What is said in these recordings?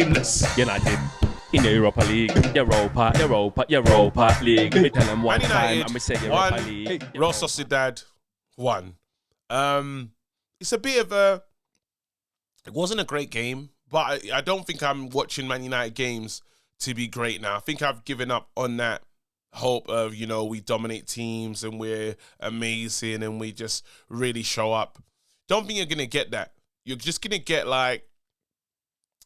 games. United in the Europa League. Europa League. We tell them one Man time United and we say Europa won, League. Real Sociedad won. It's a bit of a... It wasn't a great game, but I don't think I'm watching Man United games to be great now. I think I've given up on that hope of, you know, we dominate teams and we're amazing and we just really show up. Don't think you're going to get that. You're just going to get, like,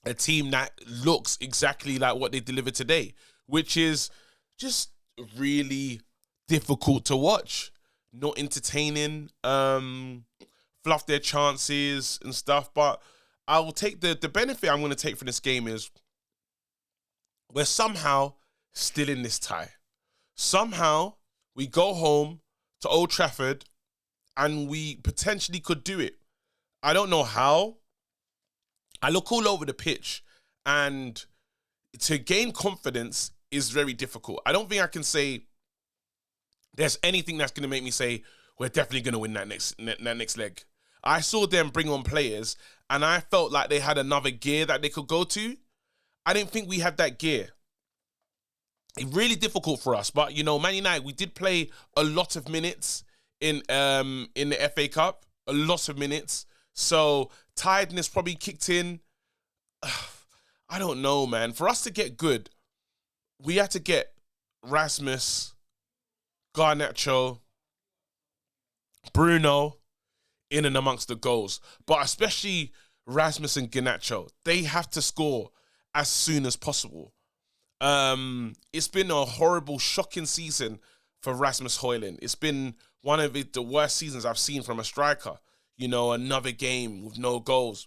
a team that looks exactly like what they delivered today, which is just really difficult to watch. Not entertaining, fluff their chances and stuff. But I will take the benefit I'm going to take from this game is we're somehow still in this tie. Somehow we go home to Old Trafford and we potentially could do it. I don't know how. I look all over the pitch and to gain confidence is very difficult. I don't think I can say there's anything that's going to make me say we're definitely going to win that next leg. I saw them bring on players and I felt like they had another gear that they could go to. I didn't think we had that gear. It's really difficult for us. But, you know, Man United, we did play a lot of minutes in the FA Cup. A lot of minutes. So tiredness probably kicked in. I don't know, man. For us to get good, we had to get Rasmus, Garnacho, Bruno in and amongst the goals. But especially Rasmus and Garnacho, they have to score as soon as possible. It's been a horrible, shocking season for Rasmus Højlund. It's been one of the worst seasons I've seen from a striker. You know, another game with no goals.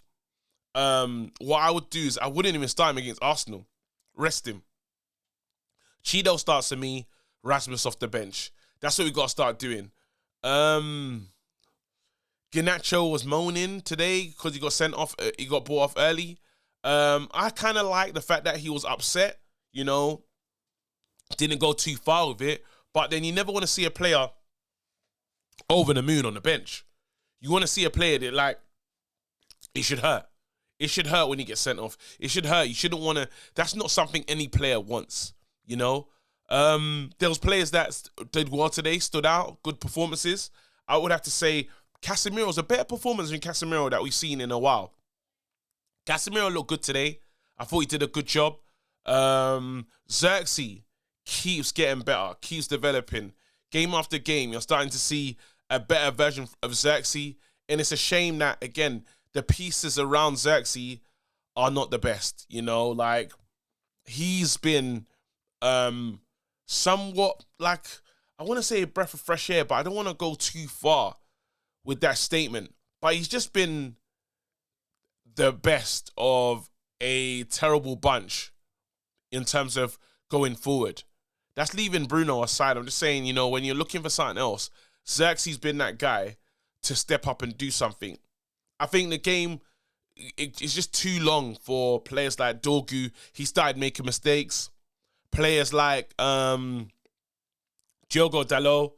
What I would do is I wouldn't even start him against Arsenal. Rest him. Cheeto starts to me, Rasmus off the bench. That's what we got to start doing. Garnacho was moaning today because he got sent off. He got brought off early. I kind of like the fact that he was upset. You know, didn't go too far with it. But then you never want to see a player over the moon on the bench. You want to see a player that, like, it should hurt. It should hurt when he gets sent off. It should hurt. You shouldn't want to... That's not something any player wants, you know? There was players that did well today, stood out, good performances. I would have to say Casemiro's a better performance than Casemiro that we've seen in a while. Casemiro looked good today. I thought he did a good job. Xerxes keeps getting better, keeps developing. Game after game, you're starting to see a better version of Xerxes. And it's a shame that, again, the pieces around Xerxes are not the best. You know, like, he's been somewhat, like, I want to say a breath of fresh air, but I don't want to go too far with that statement. But he's just been the best of a terrible bunch in terms of going forward. That's leaving Bruno aside. I'm just saying, you know, when you're looking for something else, Xerxes been that guy to step up and do something. I think the game, it's just too long for players like Dorgu. He started making mistakes. Players like Diogo Dalot,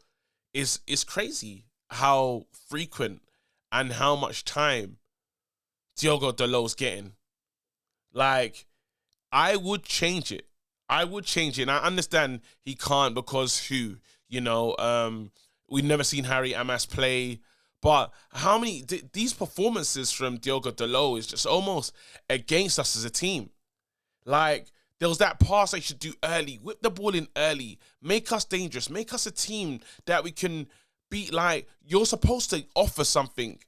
is crazy how frequent and how much time Diogo Dalot's getting. Like, I would change it. And I understand he can't because who? You know, we've never seen Harry Amas play. But how many... these performances from Diogo Dalot is just almost against us as a team. Like, there was that pass they should do early. Whip the ball in early. Make us dangerous. Make us a team that we can beat. Like, you're supposed to offer something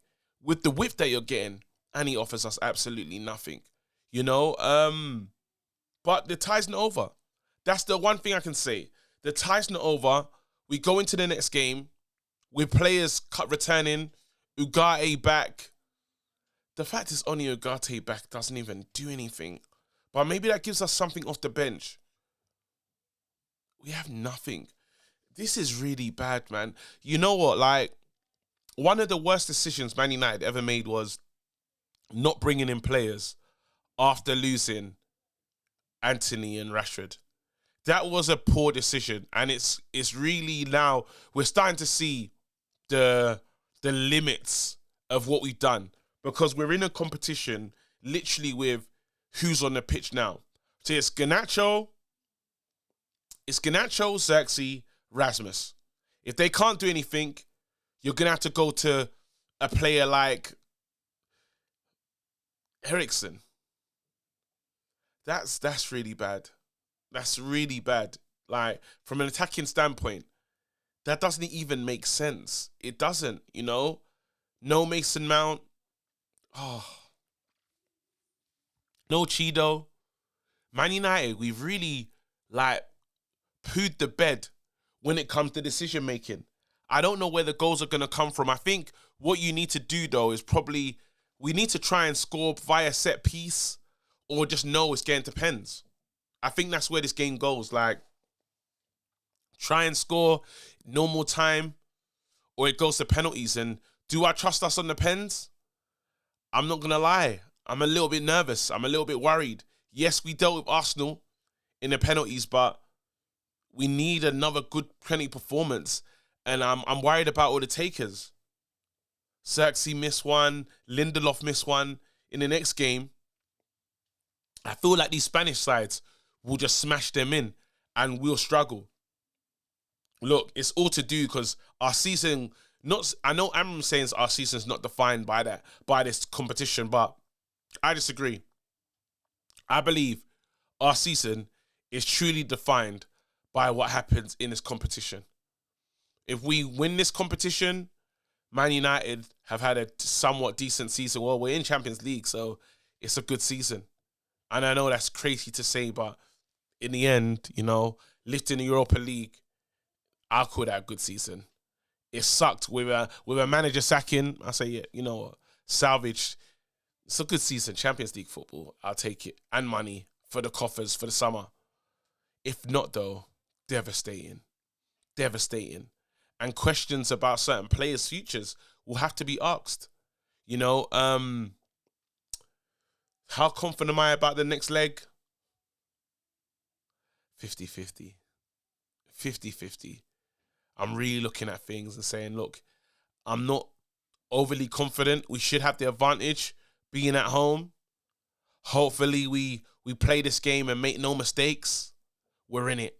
with the whip that you're getting. And he offers us absolutely nothing. You know? But the tie's not over. That's the one thing I can say. The tie's not over. We go into the next game with players returning. Ugarte back. The fact is only Ugarte back doesn't even do anything. But maybe that gives us something off the bench. We have nothing. This is really bad, man. You know what? Like, one of the worst decisions Man United ever made was not bringing in players after losing Anthony and Rashford. That was a poor decision, and it's really now we're starting to see the limits of what we've done because we're in a competition literally with who's on the pitch now. So it's Garnacho, Xerxes, Rasmus. If they can't do anything, you're going to have to go to a player like Eriksen. That's really bad. That's really bad. Like, from an attacking standpoint, that doesn't even make sense. It doesn't, you know? No Mason Mount. Oh. No Cheeto. Man United, we've really, like, pooed the bed when it comes to decision making. I don't know where the goals are going to come from. I think what you need to do, though, is probably we need to try and score via set piece or just know it's getting to pens. I think that's where this game goes. Like, try and score normal time or it goes to penalties. And do I trust us on the pens? I'm not going to lie. I'm a little bit nervous. I'm a little bit worried. Yes, we dealt with Arsenal in the penalties, but we need another good penalty performance. And I'm worried about all the takers. Xerxes missed one. Lindelof missed one. In the next game, I feel like these Spanish sides will just smash them in and we'll struggle. Look, it's all to do because our season, I know Amram saying our season's not defined by this competition, but I disagree. I believe our season is truly defined by what happens in this competition. If we win this competition, Man United have had a somewhat decent season. Well, we're in Champions League, so it's a good season. And I know that's crazy to say, but in the end, you know, lifting the Europa League, I'll call that a good season. It sucked with a manager sacking. I say, yeah, you know what, salvage. It's a good season. Champions League football, I'll take it. And money for the coffers for the summer. If not, though, devastating. Devastating. And questions about certain players' futures will have to be asked. You know, how confident am I about the next leg? 50-50. 50-50. I'm really looking at things and saying, look, I'm not overly confident. We should have the advantage being at home. Hopefully we play this game and make no mistakes. We're in it.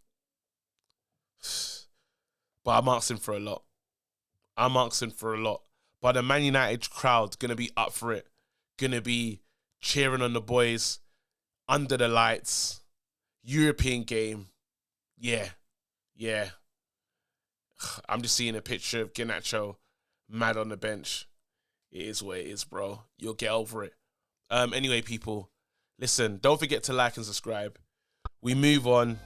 But I'm asking for a lot. But the Man United crowd going to be up for it. Going to be cheering on the boys under the lights. European game. Yeah. I'm just seeing a picture of Garnacho mad on the bench. It is what it is, bro. You'll get over it. Anyway, people, listen, don't forget to like and subscribe. We move on.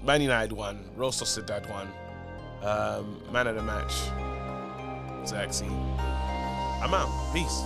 Man United won. Real Sociedad won. Man of the match. Xerxes. I'm out. Peace.